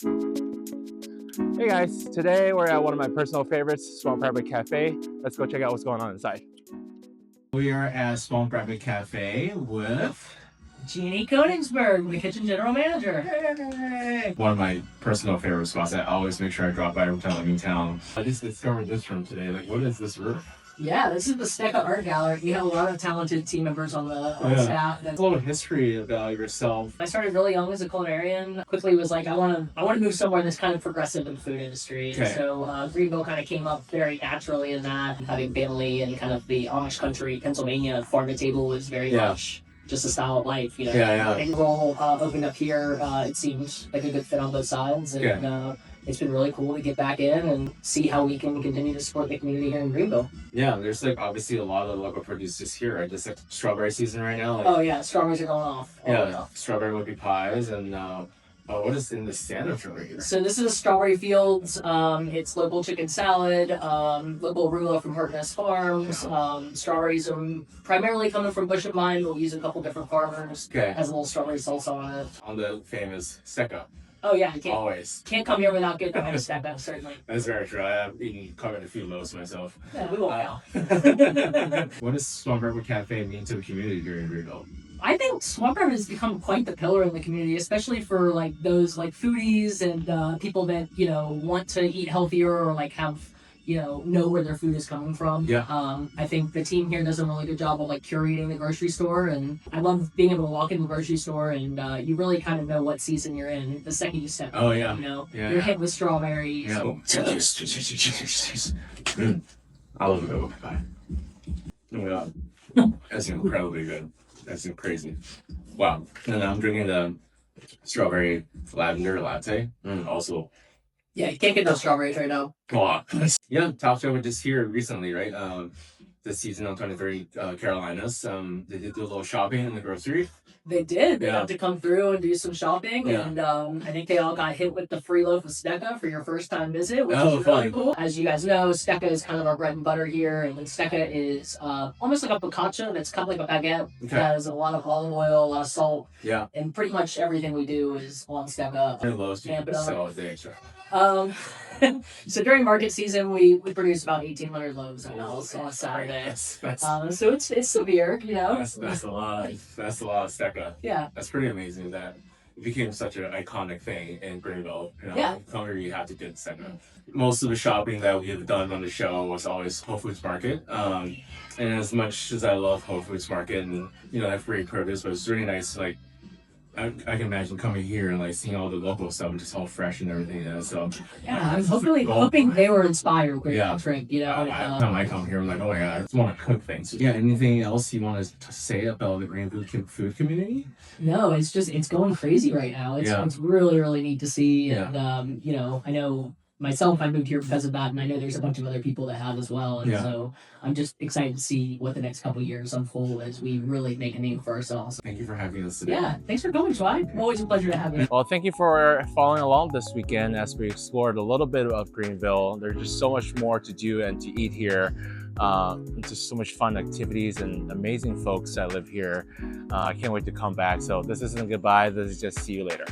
Hey guys, today we're at one of my personal favorites, Swamp Rabbit Cafe. Let's go check out what's going on inside. We are at Swamp Rabbit Cafe with Jeanne Koenigsberg, the kitchen general manager. Yay! One of my personal favorite spots. I always make sure I drop by every time I'm in town. I just discovered this room today. Like, what is this room? Yeah, this is the Stecca Art Gallery. You have a lot of talented team members on the staff. A little history about yourself. I started really young as a culinarian. Quickly was like, I want to move somewhere that's kind of progressive in the food industry. Okay. So Greenville kind of came up very naturally in that. Having family and kind of the Amish country, Pennsylvania, farm to table was very much just a style of life. You know, Greenville opened up here. It seemed like a good fit on both sides, and it's been really cool to get back in and see how we can continue to support the community here in Greenville. Yeah, there's like obviously a lot of local producers here. Right? Just like strawberry season right now. Like, oh yeah, strawberries are going off. Strawberry whippy pies and what is in the sandwich over here? So this is Strawberry Fields. It's local chicken salad, local arugula from Harkness Farms. Strawberries are primarily coming from Bush and Vine, but we use a couple different farmers. Okay. Has a little strawberry salsa on it. On the famous stecca. Oh yeah, can't come here without getting a stecca, certainly. That's very true. I've eaten quite a few loaves myself. Yeah, we won't now. What does Swamp Rabbit Cafe mean to the community here in Greenville? I think Swamp Rabbit has become quite the pillar in the community, especially for like those like foodies and people that want to eat healthier or like have know where their food is coming from. Yeah. I think the team here does a really good job of like curating the grocery store, and I love being able to walk in the grocery store and you really kind of know what season you're in the second you step in. Oh yeah. You're hit with strawberries. Yeah. I love it. Bye. Oh my god. That's incredibly good. That's crazy. Wow. And I'm drinking the strawberry lavender latte. Also. Yeah, you can't get no strawberries right now. Wow. Yeah, Top Chef was just here recently, right? This season on 23 Carolinas. They did do a little shopping in the grocery. They did. They got to come through and do some shopping, and I think they all got hit with the free loaf of stecca for your first time visit, which is really cool. As you guys know, stecca is kind of our bread and butter here, and then stecca is almost like a focaccia that's cut like a baguette. Okay. It has a lot of olive oil, a lot of salt. Yeah. And pretty much everything we do is on stecca. So during market season, we produce about 1,800 loaves on a Saturday. So it's severe, That's a lot. That's a lot of stecca. Yeah. That's pretty amazing that it became such an iconic thing in Greenville. Come here, you have to get stecca. Most of the shopping that we have done on the show was always Whole Foods Market. And as much as I love Whole Foods Market and that free produce, but it's really nice I can imagine coming here and like seeing all the local stuff and just all fresh and everything. So I was hoping they were inspired with that drink. I come here, I'm like, oh my god, I just want to cook things. Yeah. Anything else you want to say about the Greenville food community? No, it's going crazy right now. It's really, really neat to see. And I know myself, I moved here because of that, and I know there's a bunch of other people that have as well. And so I'm just excited to see what the next couple of years unfold as we really make a name for ourselves. Thank you for having us today. Yeah, thanks for coming, Shuai. Always a pleasure to have you. Well, thank you for following along this weekend as we explored a little bit of Greenville. There's just so much more to do and to eat here. Just so much fun activities and amazing folks that live here. I can't wait to come back. So this isn't goodbye. This is just see you later.